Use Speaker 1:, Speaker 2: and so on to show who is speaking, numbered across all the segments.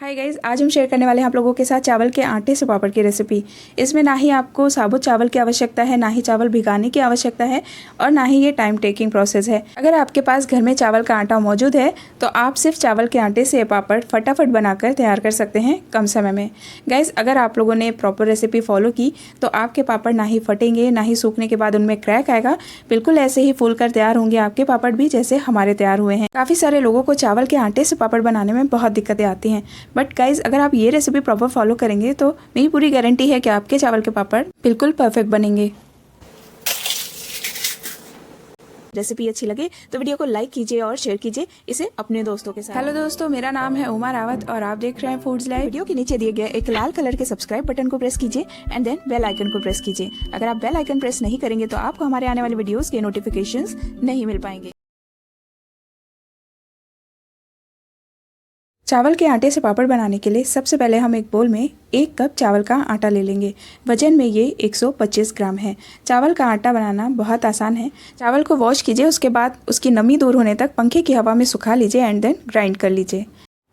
Speaker 1: हाय guys, आज हम share करने वाले हैं आप लोगों के साथ चावल के आटे से पापड़ की रेसिपी। इसमें ना ही आपको साबुत चावल की आवश्यकता है, ना ही चावल भिगाने की आवश्यकता है और ना ही ये टाइम टेकिंग प्रोसेस है। अगर आपके पास घर में चावल का आटा मौजूद है तो आप सिर्फ चावल के आटे से पापड़ फटाफट बनाकर तैयार कर सकते हैं कम समय में। गाइज़, अगर आप लोगों ने प्रॉपर रेसिपी फॉलो की तो आपके पापड़ ना ही फटेंगे, ना ही सूखने के बाद उनमें क्रैक आएगा, बिल्कुल ऐसे ही फूल कर तैयार होंगे आपके पापड़ भी जैसे हमारे तैयार हुए हैं। काफ़ी सारे लोगों को चावल के आटे से पापड़ बनाने में बहुत दिक्कतें आती हैं, बट गाइज अगर आप ये रेसिपी प्रॉपर फॉलो करेंगे तो मेरी पूरी गारंटी है कि आपके चावल के पापड़ बिल्कुल परफेक्ट बनेंगे। रेसिपी अच्छी लगे तो वीडियो को लाइक कीजिए और शेयर कीजिए इसे अपने दोस्तों के साथ। हेलो दोस्तों, मेरा नाम है उमा रावत और आप देख रहे हैं फूड्स लाइव। वीडियो के नीचे दिए गए एक लाल कलर के सब्सक्राइब बटन को प्रेस कीजिए एंड देन बेल आइकन को प्रेस कीजिए। अगर आप बेल आइकन प्रेस नहीं करेंगे तो आपको हमारे आने वाले वीडियोस के नोटिफिकेशंस नहीं मिल पाएंगे। चावल के आटे से पापड़ बनाने के लिए सबसे पहले हम एक बोल में 1 कप चावल का आटा ले लेंगे। वजन में ये 125 ग्राम है। चावल का आटा बनाना बहुत आसान है। चावल को वॉश कीजिए, उसके बाद उसकी नमी दूर होने तक पंखे की हवा में सुखा लीजिए एंड देन ग्राइंड कर लीजिए।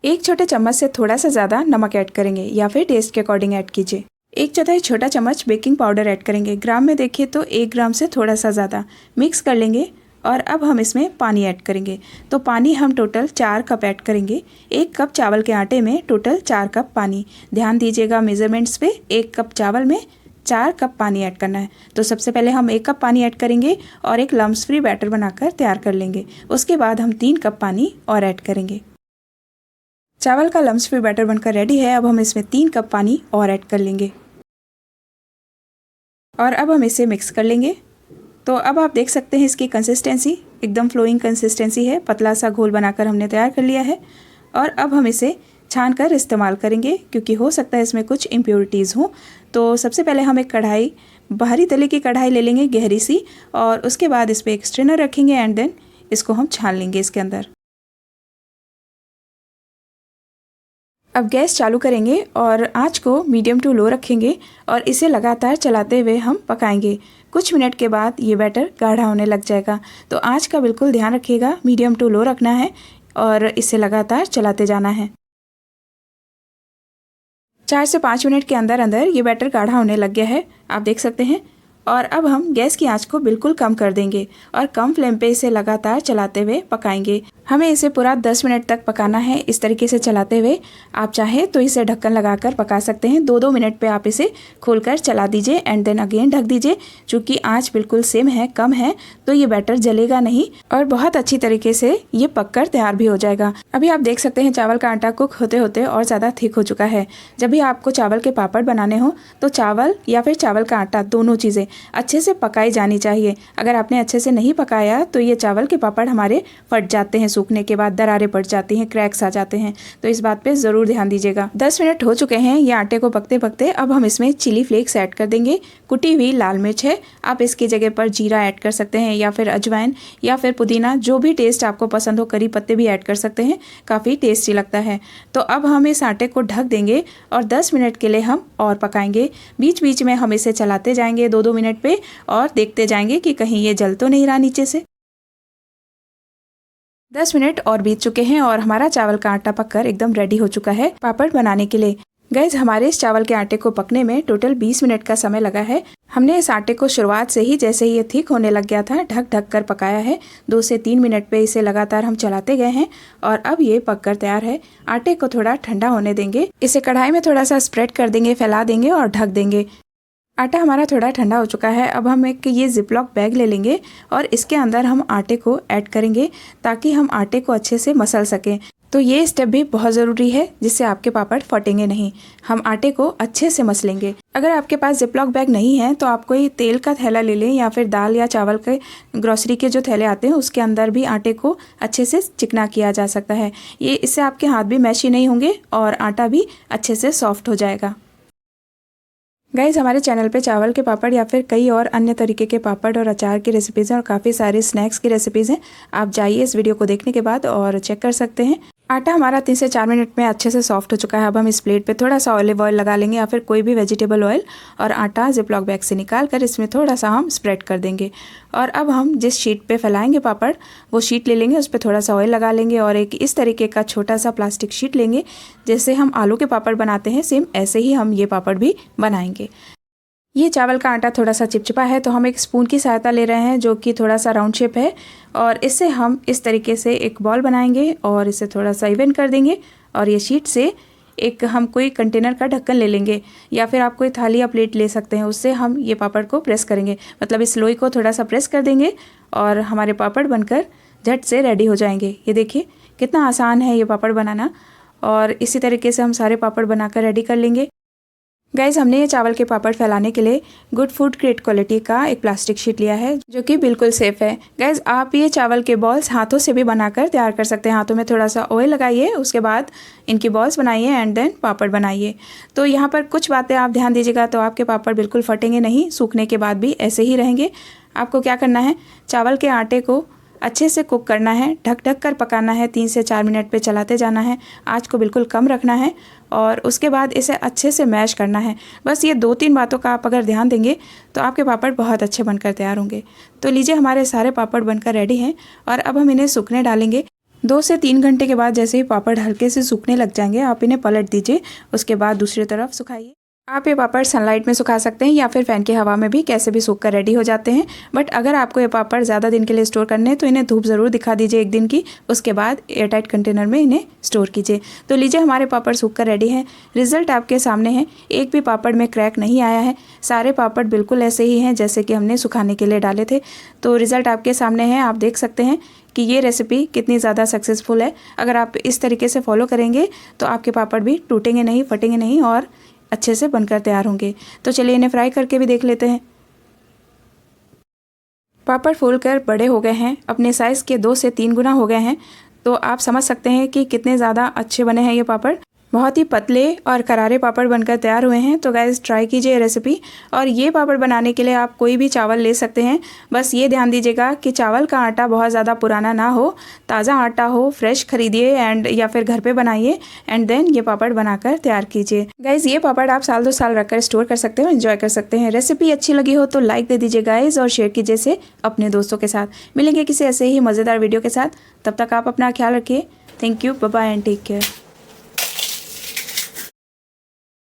Speaker 1: 1 छोटे चम्मच से थोड़ा सा ज़्यादा नमक ऐड करेंगे या फिर टेस्ट के अकॉर्डिंग ऐड कीजिए। 1/4 छोटा चम्मच बेकिंग पाउडर ऐड करेंगे। ग्राम में देखिए तो 1 ग्राम से थोड़ा सा ज़्यादा मिक्स कर लेंगे और अब हम इसमें पानी ऐड करेंगे। तो पानी हम टोटल 4 कप ऐड करेंगे। 1 कप चावल के आटे में टोटल 4 कप पानी। ध्यान दीजिएगा मेजरमेंट्स पे, 1 कप चावल में 4 कप पानी ऐड करना है। तो सबसे पहले हम 1 कप पानी ऐड करेंगे और एक लम्स फ्री बैटर बनाकर तैयार कर लेंगे। उसके बाद हम 3 कप पानी और ऐड करेंगे। चावल का लम्स फ्री बैटर बनकर रेडी है। अब हम इसमें 3 कप पानी और ऐड कर लेंगे और अब हम इसे मिक्स कर लेंगे। तो अब आप देख सकते हैं इसकी कंसिस्टेंसी एकदम फ्लोइंग कंसिस्टेंसी है। पतला सा घोल बनाकर हमने तैयार कर लिया है और अब हम इसे छान कर इस्तेमाल करेंगे क्योंकि हो सकता है इसमें कुछ इम्प्योरिटीज़ हों। तो सबसे पहले हम एक कढ़ाई, बाहरी तले की कढ़ाई ले लेंगे गहरी सी, और उसके बाद इस पर एक स्ट्रेनर रखेंगे एंड देन इसको हम छान लेंगे इसके अंदर। अब गैस चालू करेंगे और आंच को मीडियम टू लो रखेंगे और इसे लगातार चलाते हुए हम पकाएंगे। कुछ मिनट के बाद ये बैटर गाढ़ा होने लग जाएगा। तो आंच का बिल्कुल ध्यान रखिएगा, मीडियम टू लो रखना है और इसे लगातार चलाते जाना है। 4 से 5 मिनट के अंदर अंदर ये बैटर गाढ़ा होने लग गया है, आप देख सकते हैं। और अब हम गैस की आंच को बिल्कुल कम कर देंगे और कम फ्लेम पे इसे लगातार चलाते हुए पकाएंगे। हमें इसे पूरा 10 मिनट तक पकाना है इस तरीके से चलाते हुए। आप चाहे तो इसे ढक्कन लगाकर पका सकते हैं। 2-2 मिनट पे आप इसे खोलकर चला दीजिए एंड देन अगेन ढक दीजिए। चूँकि आंच बिल्कुल सेम है, कम है, तो ये बैटर जलेगा नहीं और बहुत अच्छी तरीके से ये पककर तैयार भी हो जाएगा। अभी आप देख सकते हैं चावल का आटा कुक होते होते और ज़्यादा थिक हो चुका है। जब भी आपको चावल के पापड़ बनाने हो तो चावल या फिर चावल का आटा, दोनों चीज़ें अच्छे से पकाई जानी चाहिए। अगर आपने अच्छे से नहीं पकाया तो ये चावल के पापड़ हमारे फट जाते हैं, सूखने के बाद दरारें पड़ जाती हैं, क्रैक्स आ जाते हैं। तो इस बात पे ज़रूर ध्यान दीजिएगा। 10 मिनट हो चुके हैं ये आटे को पकते पकते। अब हम इसमें चिली फ्लेक्स ऐड कर देंगे। कुटी हुई लाल मिर्च है, आप इसकी जगह पर जीरा ऐड कर सकते हैं या फिर अजवाइन या फिर पुदीना, जो भी टेस्ट आपको पसंद हो। करी पत्ते भी ऐड कर सकते हैं, काफ़ी टेस्टी लगता है। तो अब हम इस आटे को ढक देंगे और 10 मिनट के लिए हम और पकाएंगे। बीच बीच में हम इसे चलाते जाएंगे 2-2 मिनट पे और देखते जाएंगे कि कहीं ये जल तो नहीं रहा नीचे से। 10 मिनट और बीत चुके हैं और हमारा चावल का आटा पककर एकदम रेडी हो चुका है पापड़ बनाने के लिए। गाइज, हमारे इस चावल के आटे को पकने में टोटल 20 मिनट का समय लगा है। हमने इस आटे को शुरुआत से ही जैसे ही ये थिक होने लग गया था ढक ढक कर पकाया है। 2 से 3 मिनट पे इसे लगातार हम चलाते गए हैं और अब ये पककर तैयार है। आटे को थोड़ा ठंडा होने देंगे, इसे कढ़ाई में थोड़ा सा स्प्रेड कर देंगे, फैला देंगे और ढक देंगे। आटा हमारा थोड़ा ठंडा हो चुका है। अब हम एक ये जिपलॉक बैग ले लेंगे और इसके अंदर हम आटे को ऐड करेंगे ताकि हम आटे को अच्छे से मसल सकें। तो ये स्टेप भी बहुत ज़रूरी है जिससे आपके पापड़ फटेंगे नहीं। हम आटे को अच्छे से मसलेंगे। अगर आपके पास जिपलॉक बैग नहीं है तो आप कोई तेल का थैला ले लें या फिर दाल या चावल के ग्रोसरी के जो थैले आते हैं उसके अंदर भी आटे को अच्छे से चिकना किया जा सकता है। ये इससे आपके हाथ भी मैशी नहीं होंगे और आटा भी अच्छे से सॉफ्ट हो जाएगा। गाइज, हमारे चैनल पे चावल के पापड़ या फिर कई और अन्य तरीके के पापड़ और अचार की रेसिपीज़ हैं और काफ़ी सारे स्नैक्स की रेसिपीज़ हैं। आप जाइए इस वीडियो को देखने के बाद और चेक कर सकते हैं। आटा हमारा 3 से 4 मिनट में अच्छे से सॉफ्ट हो चुका है। अब हम इस प्लेट पे थोड़ा सा ऑलिव ऑयल लगा लेंगे या फिर कोई भी वेजिटेबल ऑयल, और आटा जिपलॉक बैग से निकाल कर इसमें थोड़ा सा हम स्प्रेड कर देंगे। और अब हम जिस शीट पे फैलाएंगे पापड़, वो शीट ले लेंगे, उस पर थोड़ा सा ऑयल लगा लेंगे और एक इस तरीके का छोटा सा प्लास्टिक शीट लेंगे। जैसे हम आलू के पापड़ बनाते हैं सेम ऐसे ही हम ये पापड़ भी बनाएंगे। ये चावल का आटा थोड़ा सा चिपचिपा है तो हम एक स्पून की सहायता ले रहे हैं जो कि थोड़ा सा राउंड शेप है, और इससे हम इस तरीके से एक बॉल बनाएंगे और इसे थोड़ा सा इवन कर देंगे। और ये शीट से एक हम कोई कंटेनर का ढक्कन ले लेंगे या फिर आप कोई थाली या प्लेट ले सकते हैं, उससे हम ये पापड़ को प्रेस करेंगे, मतलब इस लोई को थोड़ा सा प्रेस कर देंगे और हमारे पापड़ बनकर झट से रेडी हो जाएंगे। ये देखिए कितना आसान है ये पापड़ बनाना, और इसी तरीके से हम सारे पापड़ बनाकर रेडी कर लेंगे। गाइज, हमने ये चावल के पापड़ फैलाने के लिए गुड फूड ग्रेड क्वालिटी का एक प्लास्टिक शीट लिया है जो कि बिल्कुल सेफ है। गाइज, आप ये चावल के बॉल्स हाथों से भी बनाकर तैयार कर सकते हैं। हाथों में थोड़ा सा ऑयल लगाइए, उसके बाद इनकी बॉल्स बनाइए एंड देन पापड़ बनाइए। तो यहाँ पर कुछ बातें आप ध्यान दीजिएगा तो आपके पापड़ बिल्कुल फटेंगे नहीं, सूखने के बाद भी ऐसे ही रहेंगे। आपको क्या करना है, चावल के आटे को अच्छे से कुक करना है, ढक ढक कर पकाना है, 3 से 4 मिनट पे चलाते जाना है, आँच को बिल्कुल कम रखना है और उसके बाद इसे अच्छे से मैश करना है। बस ये 2-3 बातों का आप अगर ध्यान देंगे तो आपके पापड़ बहुत अच्छे बनकर तैयार होंगे। तो लीजिए, हमारे सारे पापड़ बनकर रेडी हैं और अब हम इन्हें सूखने डालेंगे। 2 से 3 घंटे के बाद जैसे ही पापड़ हल्के से सूखने लग जाएंगे आप इन्हें पलट दीजिए, उसके बाद दूसरी तरफ सुखाइए। आप ये पापड़ सनलाइट में सुखा सकते हैं या फिर फैन की हवा में भी कैसे भी सूख कर रेडी हो जाते हैं। बट अगर आपको ये पापड़ ज़्यादा दिन के लिए स्टोर करने हैं तो इन्हें धूप ज़रूर दिखा दीजिए 1 दिन की, उसके बाद एयरटाइट कंटेनर में इन्हें स्टोर कीजिए। तो लीजिए, हमारे पापड़ सूख कर रेडी हैं। रिजल्ट आपके सामने है, एक भी पापड़ में क्रैक नहीं आया है, सारे पापड़ बिल्कुल ऐसे ही हैं जैसे कि हमने सुखाने के लिए डाले थे। तो रिजल्ट आपके सामने है, आप देख सकते हैं कि ये रेसिपी कितनी ज़्यादा सक्सेसफुल है। अगर आप इस तरीके से फॉलो करेंगे तो आपके पापड़ भी टूटेंगे नहीं, फटेंगे नहीं और अच्छे से बनकर तैयार होंगे। तो चलिए इन्हें फ्राई करके भी देख लेते हैं। पापड़ फूलकर बड़े हो गए हैं, अपने साइज़ के 2 से 3 गुना हो गए हैं। तो आप समझ सकते हैं कि कितने ज़्यादा अच्छे बने हैं ये पापड़। बहुत ही पतले और करारे पापड़ बनकर तैयार हुए हैं। तो गाइस, ट्राई कीजिए रेसिपी। और ये पापड़ बनाने के लिए आप कोई भी चावल ले सकते हैं, बस ये ध्यान दीजिएगा कि चावल का आटा बहुत ज़्यादा पुराना ना हो, ताज़ा आटा हो, फ्रेश खरीदिए एंड या फिर घर पे बनाइए एंड देन ये पापड़ बनाकर तैयार कीजिए। गाइस, ये पापड़ आप साल 2 साल रखकर स्टोर कर सकते हो, एंजॉय कर सकते हैं। रेसिपी अच्छी लगी हो तो लाइक दे दीजिए गाइस और शेयर कीजिए इसे अपने दोस्तों के साथ। मिलेंगे किसी ऐसे ही मज़ेदार वीडियो के साथ, तब तक आप अपना ख्याल रखिए। Thank you, bye bye and take care.